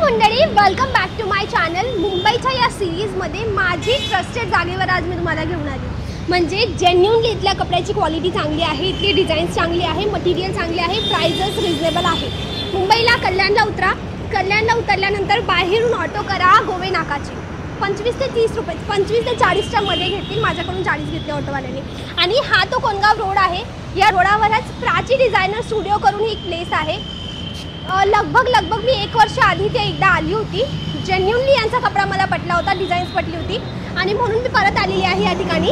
मंडळी, welcome back to my channel. मुंबईच्या या सिरीजमध्ये माझी ट्रस्टेड जागेवर आज मी तुम्हाला घेऊन आली। म्हणजे जेन्युइनली इथल्या कपड्याची क्वालिटी चांगली आहे, इथली डिझाईन्स चांगली आहे, मटेरियल चांगले आहे, प्राइसेस रिजनेबल आहे। मुंबईला कल्याणला उतरा, कल्याणला उतरल्यानंतर बाहेरून ऑटो करा गोवे नाकाची। 25 ते 30 रुपये, 25 ते 40च्या मध्ये घेतील। माझ्याकडून 40 घेतले ऑटोवाल्याने। आणि हा तो कोणगाव रोड आहे। या रोडावरच प्राची डिझायनर स्टुडिओ करून ही एक प्लेस आहे। लगभग मी 1 वर्ष आधी ते एकदा आली होती। जेन्युइनली यांचा कपडा मला पटला होता, डिझाईन्स पटली होती आणि म्हणून मी परत आलेली आहे या ठिकाणी।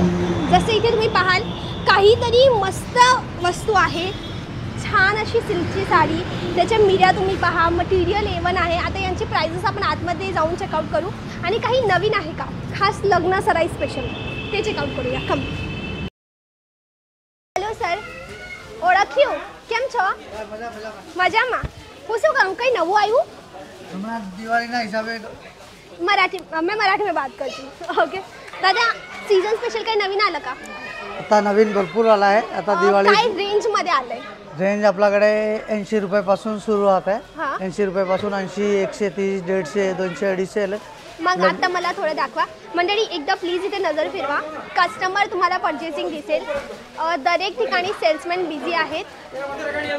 जसे इथे तुम्ही पाहाल काहीतरी मस्त वस्तू आहे, छान अशी सिल्कची साडी, त्याच्या मिऱ्या तुम्ही पहा, मटेरियल A1 आहे। आता यांची प्राइसेस आपण आतमध्ये जाऊन चेकआउट करू आणि काही नवीन आहे का खास लग्न सराई स्पेशल ते चेकआउट करूया। कम हेलो सर, ओळख्यो केम छो? मजामा पूछो काम कहीं नवो आयु हमारा दिवाली ना हिसाबे मराठी, मैं मराठी में बात करती हूँ। ओके दादा, सीजन स्पेशल काही नवीन आलं का? आता नवीन भरपूर आला आहे। आता दिवाळी काय रेंज मध्ये आलंय? रेंज आपल्याकडे 80 रुपयापासून सुरुवात आहे। हां. 80 रुपयापासून 80, 130, 150, 200, 250 मग आता मला थोडं दाखवा मंडळी, एकदा प्लीज इथे नजर फिरवा। कस्टमर तुम्हाला पर्चेसिंग दिसेल। दरेक ठिकाणी सेल्समॅन बिझी आहेत,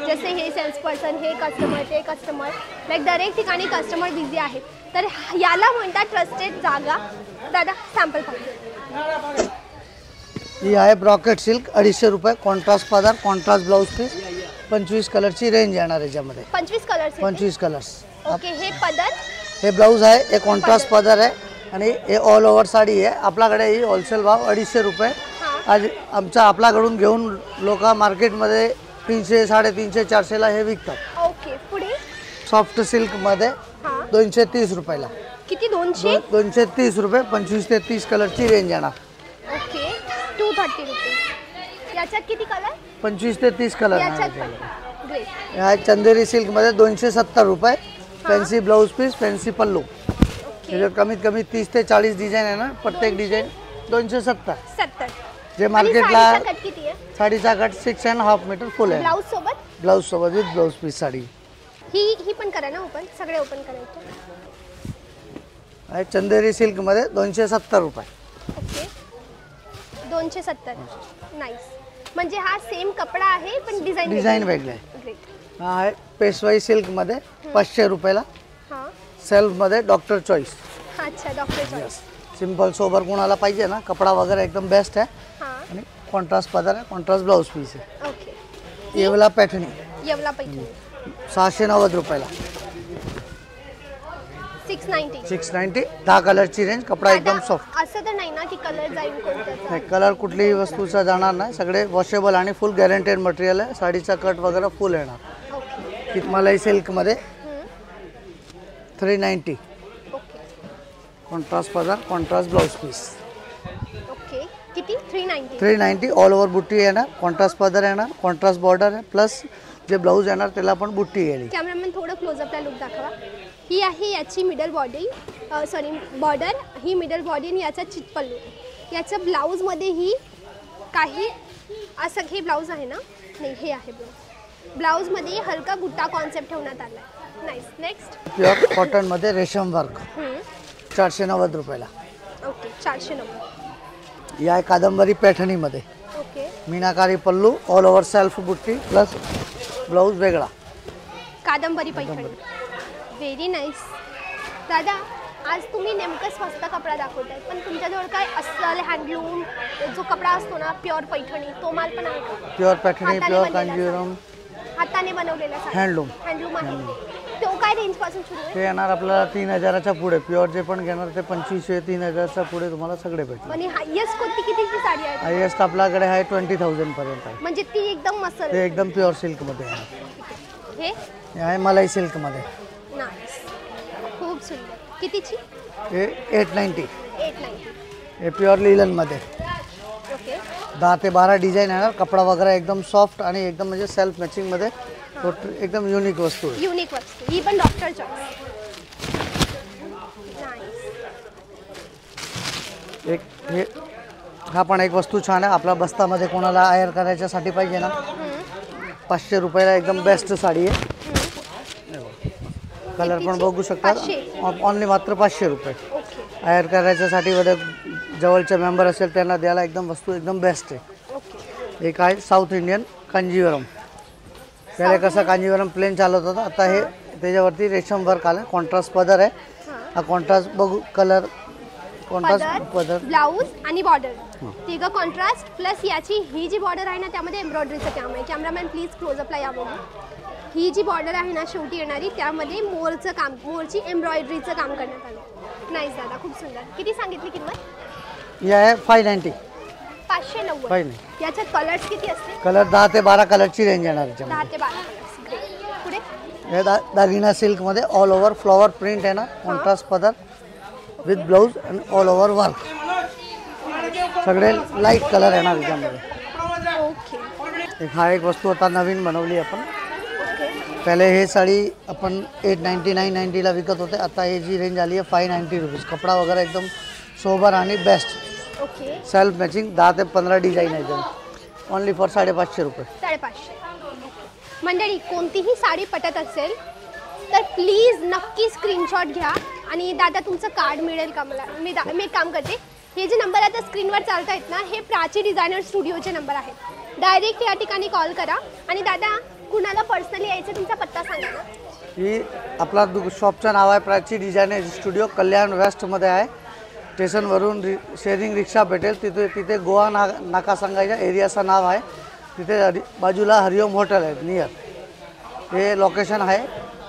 जसे हे सेल्स पर्सन, हे कस्टमर, ते कस्टमर, लाईक दरेक ठिकाणी कस्टमर बिझी आहेत। तर याला म्हणतात ट्रस्टेड जागा। दादा सॅम्पल पाहू। ही आहे ब्रॉकेट सिल्क 250 रुपये, कॉन्ट्रास्ट पदर, कॉन्ट्रास्ट ब्लाउज पीस, 25 कलरची रेंज येणार याच्यामध्ये। 25 कलर्स 25 कलर्स। ओके, हे पदर, हे ब्लाउज आहे, हे कॉन्ट्रास्ट पदर आहे आणि हे ऑल ओव्हर साडी आहे। आपल्याकडे ही होलसेल भाव 250 रुपये। आज आमचा आपल्याकडून घेऊन लोक मार्केटमध्ये 300, 350, 400ला हे विकतात। ओके पुढे सॉफ्ट सिल्कमध्ये हां 230 रुपयाला। किती? 200 230 रुपये, 25 ते 30 कलरची रेंज येणार। ओके 230 रुपये। याच्यात किती कलर? 25 ते 30 कलर याच्यात पण आहे। ग्रेट। ह्या चंदेरी सिल्कमध्ये 270 रुपये, फॅन्सी ब्लाउज पीस, फॅन्सी पल्लू। त्याच्यात कमीत कमी 30 ते 40 डिझाईन आहे ना, प्रत्येक डिझाईन 270। 70। जे मार्केटला कट किती आहे? साडीचा कट 6.5 मीटर फुल आहे। ब्लाउज सोबत? ब्लाउज सोबत विथ ब्लाउज पीस साडी। ही पण करा ना ओपन, सगळे ओपन करायचे। आहे चंदेरी सिल्कमध्ये 270 रुपये। ओके 270। नाईस। म्हणजे हा सेम कपडा आहे पण डिझाईन वेगळे आहे। ग्रेट। हा आहे पेशवाई सिल्कमध्ये 500 रुपयाला, हां सेल्फमध्ये डॉक्टर चॉईस। अच्छा, डॉक्टर चॉईस। सिंपल सोबर कोणाला पाहिजे ना, कपडा वगैरे एकदम बेस्ट आहे हां आणि कॉन्ट्रास्ट पदर आहे, कॉन्ट्रास्ट ब्लाउज पीस आहे। ओके, येवला पॅटर्नी येवला पैठणी 690 रुपयाला। 690। 690, 10 कलरची रेंज, कपडा एकदम सॉफ्ट। असं तर नाही ना की कलर जाईल कोणत्याचा? नाही, कलर कुठलीही वस्तूचा जाणार नाही, सगळे वॉशेबल आणि फुल गॅरंटेड मटेरियल आहे। साडीचा कट वगैरे फुल येणार। ओके कितमलाई सिल्कमध्ये 390, ओके कॉन्ट्रास्ट पदर, कॉन्ट्रास्ट ब्लाउज पीस। ओके किती? 390। 390 ऑल ओव्हर बुट्टी येणार, कॉन्ट्रास्ट पदर येणार, कॉन्ट्रास्ट बॉर्डर आहे, प्लस जे ब्लाऊज येणार त्याला पण बुट्टी येईल। कॅमेरामॅन थोडं क्लोजअपला लुक दाखवा। ही आहे याची मिडल बॉडी, सॉरी बॉर्डर, ही मिडल बॉडी आणि याचा चितपल्लू। याच्या ब्लाऊजमध्ये ही काही असं हे ब्लाऊज आहे ना, नाही हे आहे ब्लाऊज। ब्लाऊजमध्ये हलका बुट्टा कॉन्सेप्ट ठेवण्यात आला आहे। नाईस। नेक्स्ट प्युअर कॉटनमध्ये रेशम वर्क 490 रुपयाला। ओके 490। या कादंबरी पॅठणीमध्ये ओके मीनाकारी पल्लू, ऑल ओव्हर सेल्फ बुट्टी, प्लस ब्लाऊज वेगळा। कादंबरी पैठणी, व्हेरी नाईस। दादा, आज तुम्ही नेमकं स्वस्त कपडा दाखवताय, पण तुमच्याजवळ काय अस्सल हँडलूम जो कपडा असतो ना, प्युअर पैठणी, तो माल पण आहे का? प्युअर पॅठणी, हाताने प्युअर बनलेला कांजीवरम, हाताने बनवलेला हँडलूम। हँडलूम आहे। तो काय रेंज पासून सुरू आहे? ते येणार आपल्याला 3000च्या पुढे। प्युअर जे पण घेणार ते 2500, 3000च्या पुढे तुम्हाला सगळे भेटतील। आणि हायेस्ट कोणती कितीची साडी आहे? हायेस्ट आपल्याकडे आहे 20,000 पर्यंत आहे। म्हणजे ती एकदम मस्त ते एकदम प्युअर सिल्कमध्ये आहे। हे आहे मलाई सिल्कमध्ये। नाईस, खूप सुंदर। कितीची? हे 890। 890। हे प्युअर लिलनमध्ये ओके 10 ते 12 डिझाईन येणार, कपडा वगैरे एकदम सॉफ्ट आणि एकदम म्हणजे सेल्फ मॅचिंगमध्ये एकदम युनिक वस्तू आहे। युनिक वस्तू, ही पण डॉक्टर चॉईस। नाईस। एक हे हा पण एक वस्तू छान आहे, आपल्या बस्तामध्ये कोणाला आयर करायच्यासाठी पाहिजे ना, 500 रुपयाला एकदम बेस्ट साडी आहे। कलर पण कितीची? बघू शकता 500. ऑनली मात्र 500 रुपये. ओके आयर करायच्यासाठी मध्ये जवळचे मेंबर असेल त्यांना द्यायला एकदम वस्तू एकदम बेस्ट आहे. ओके एक आहे साऊथ इंडियन कांजीवरम. पहिले कसं कांजीवरम प्लेन चालत होतं, आता हे त्याच्यावरती रेशम वर्क आलं. कॉन्ट्रास्ट पदर आहे. हा कॉन्ट्रास्ट बघू कलर कॉन्ट्रास्ट पदर ब्लाऊज आणि बॉर्डर तिघं कॉन्ट्रास्ट प्लस याची ही जी बॉर्डर आहे ना त्यामध्ये एम्ब्रॉयडरीचं काम आहे. कॅमेरामॅन प्लीज क्लोजअपला या बघू. ही जी बॉर्डर आहे ना शेवटी येणारी त्यामध्ये मोरचं काम, मोरची एम्ब्रॉयडरीचं काम करण्यात आलं. नाईस दादा, खूप सुंदर. किती सांगितली किंमत? हे आहे 590. 590. फाय नाही. याच्यात कलर्स किती असते? कलर 10 ते 12 कलरची रेंज येणार याच्यामध्ये. 10 ते 12 कलर्स. ग्रेट. पुढे हे दागिना सिल्कमध्ये ऑल ओव्हर फ्लॉवर प्रिंट आहे ना, कॉन्ट्रास्ट पदर विथ ब्लाऊज आणि ऑल ओव्हर वर्क. सगळे लाईट कलर येणार याच्यामध्ये. ओके एक हा एक वस्तू आता नवीन बनवली आपण. ओके पहिले हे साडी आपण 890 990ला विकत होते. आता हे जी रेंज आली आहे 590 रुपीज. कपडा वगैरे एकदम सोबर आणि बेस्ट. ओके सेल्फ मॅचिंग 10 ते 15 डिझाईन आहे त्याला. ओनली फॉर 550 रुपये. 550. मंडळी कोणतीही साडी पटत असेल तर प्लीज नक्की स्क्रीनशॉट घ्या. आणि दादा तुमचं कार्ड मिळेल का मला? मी एक काम करते, हे जे नंबर आता स्क्रीनवर चालत आहेत ना हे प्राची डिझायनर स्टुडिओचे नंबर आहेत. डायरेक्ट या ठिकाणी कॉल करा. आणि दादा कुणाला पर्सनली यायचं तुमचा पत्ता सांगा ना. ही आपला शॉपचं नाव आहे प्राची डिझायनर स्टुडिओ. कल्याण वेस्टमध्ये आहे. स्टेशनवरून शेअरिंग रिक्षा भेटेल. तिथे गोवा नाका सांगायच्या एरियाचं नाव आहे. तिथे बाजूला हरिओम हॉटेल आहे नियर. हे लोकेशन आहे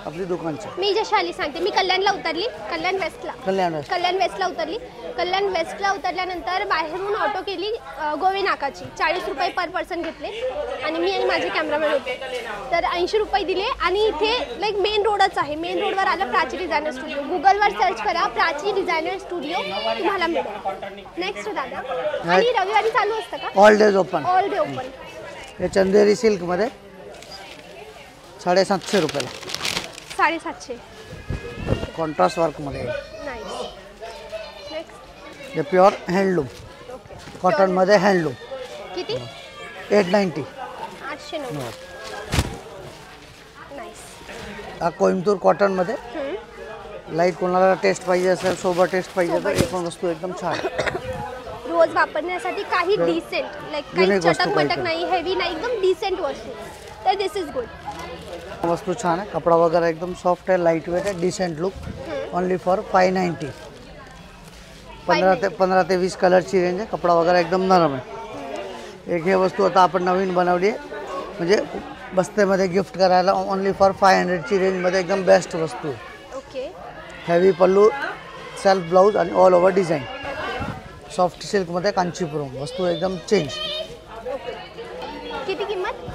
आपली दुकानचं. मी जशाली सांगते, मी कल्याणला उतरली, कल्याण वेस्टला उतरली. कल्याण वेस्टला उतरल्यानंतर बाहेरून ऑटो केली गोवे नाकाची. 40 रुपये पर पर्सन घेतले आणि मी आणि माझे कॅमेरामॅन होते तर 80 रुपये दिले. आणि इथे लाईक मेन रोडच आहे. मेन रोडवर आलं प्राची डिझायनर स्टुडिओ. गुगलवर सर्च करा प्राची डिझायनर स्टुडिओ, तुम्हाला मिळेल. नेक्स्ट दादा, आणि रविवारी चालू असतं का? All days open. All day open. हे चंदेरी सिल्कमध्ये 750 रुपयाला. 750. कॉन्ट्रास्ट वर्कमध्ये. नाईस. नेक्स्ट. हे प्युअर हँडलूम ओके. कॉटनमध्ये हँडलूम. किती? 890. 890. नाईस. हा कोइंबतूर कॉटनमध्ये लाईट कोणाला टेस्ट पाहिजे असेल, सोबत टेस्ट पाहिजे तर एक पण वस्तू एकदम छान. रोज वापरण्यासाठी काही डिसेंट लाईक काही युनिक वस्तू चटक पाहिजे. मटक नाही, हेवी नाही, एकदम डिसेंट वस्तू. तर दिस इज गुड. वस्तू छान आहे. कपडा वगैरे एकदम सॉफ्ट आहे, लाईट वेट आहे, डिसेंट लुक. Only for 590. 15 ते 20 कलरची रेंज आहे. कपडा वगैरे एकदम नरम आहे. एक हे वस्तू आता आपण नवीन बनवली आहे, म्हणजे बस्तेमध्ये गिफ्ट करायला. ओनली फॉर 500ची रेंजमध्ये एकदम बेस्ट वस्तू आहे. ओके. हेवी पल्लू, सेल्फ ब्लाऊज आणि ऑल ओव्हर डिझाईन. सॉफ्ट सिल्कमध्ये कांचीपुरम. वस्तू एकदम चेंज. किती किंमत?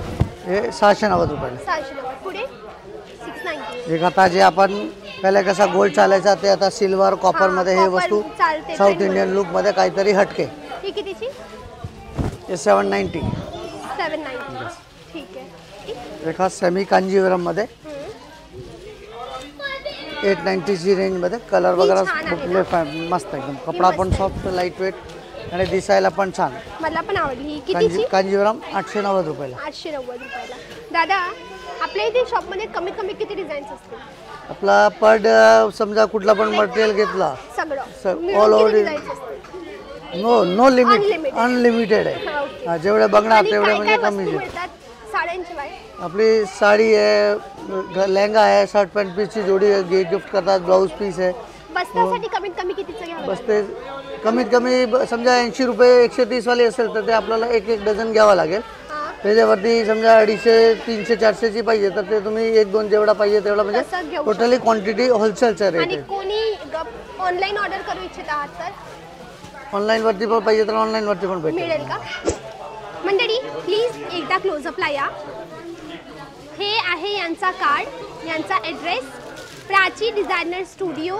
हे 690 रुपयाला. 690. पुढे 690. एक आता जे आपण पहिले कसा गोल्ड चालायचा ते आता सिल्वर कॉपरमध्ये हे copper वस्तू चालते, साऊथ trend इंडियन लुकमध्ये काहीतरी हटके. ही कितीची? हे 790. 790. ठीक आहे. एक हा सेमी कांजीवरममध्ये 890ची रेंजमध्ये. कलर वगैरे छान आहे मस्त एकदम. कपडा पण सॉफ्ट, लाईट वेट आणि दिसायला पण छान. मला पण आवडली. ही कितीची? कांजीवरम 890 रुपयाला. 890 रुपयाला. दादा आपल्या इथे शॉपमध्ये कमीत कमी किती डिझाईन्स असतील? आपला पर समजा कुठला पण मटेरियल घेतला सगळं all over किती it. डिझाईन्स असतील? No limit. Unlimited. अनलिमिटेड आहे. हा, ओके. हा, जेवढे बघणार आणि तेवढे काय म्हणजे काय कमी वस्तू आहे. मिळतात साड्यांशिवाय? आपली साडी आहे, लेहंगा आहे, शर्ट पॅन्ट पीसची जोडी गिफ्ट करतात, ब्लाऊज पीस आहे. बस्त्यासाठी कमीत कमी कितीचं घ्यावं? बस ते कमीत कमी समजा 80 रुपये 130 वाली असेल तर ते आपल्याला एक डझन घ्यावा लागेल. हां. त्याच्यावरती समजा 250, 300, 400ची पाहिजे तर ते तुम्ही 1-2 जेवढा पाहिजे तेवढा तसं म्हणजे घेऊ टोटली क्वांटिटी होलसेलचा रेट आणि आहे. कोणी ऑनलाईन ऑर्डर करू इच्छित आहात तर ऑनलाईनवरती पण पाहिजे तर ऑनलाईनवरती पण भेटेल. मिळेल का? मंडळी प्लीज एकदा क्लोजअपला या. हे आहे यांचा कार्ड, यांचा ॲड्रेस. प्राची डिझायनर स्टुडिओ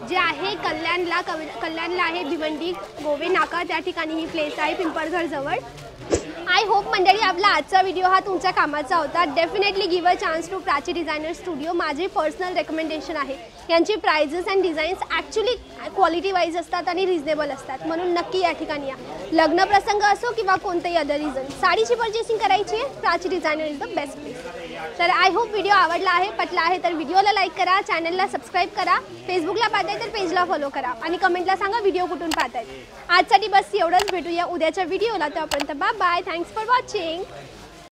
जे आहे कल्याणला आहे. भिवंडी गोवे नाका त्या ठिकाणी ही प्लेस आहे पिंपळघर जवळ. आय होप मंडळी आपला आजचा व्हिडिओ हा तुमच्या कामाचा होता. Definitely give a chance to Prachi designer studio. माझी पर्सनल रेकमेंडेशन आहे. यांची prices and designs actually quality wise असतात आणि रिजनेबल असतात, म्हणून नक्की या ठिकाणी या. लग्न प्रसंग असो किंवा कोणतेही अदर रिझन, साडीची पर्चेसिंग करायची आहे, Prachi designer is the best place. तर आय होप व्हिडिओ आवडला आहे, पटला आहे तर व्हिडिओला लाईक करा, चॅनलला सबस्क्राईब करा, फेसबुकला पाहताय तर पेजला फॉलो करा आणि कमेंटला सांगा व्हिडिओ कुठून पाहताय. आजसाठी बस एवढंच. भेटूया उद्याच्या व्हिडिओला. तोपर्यंत bye bye. Thanks for watching.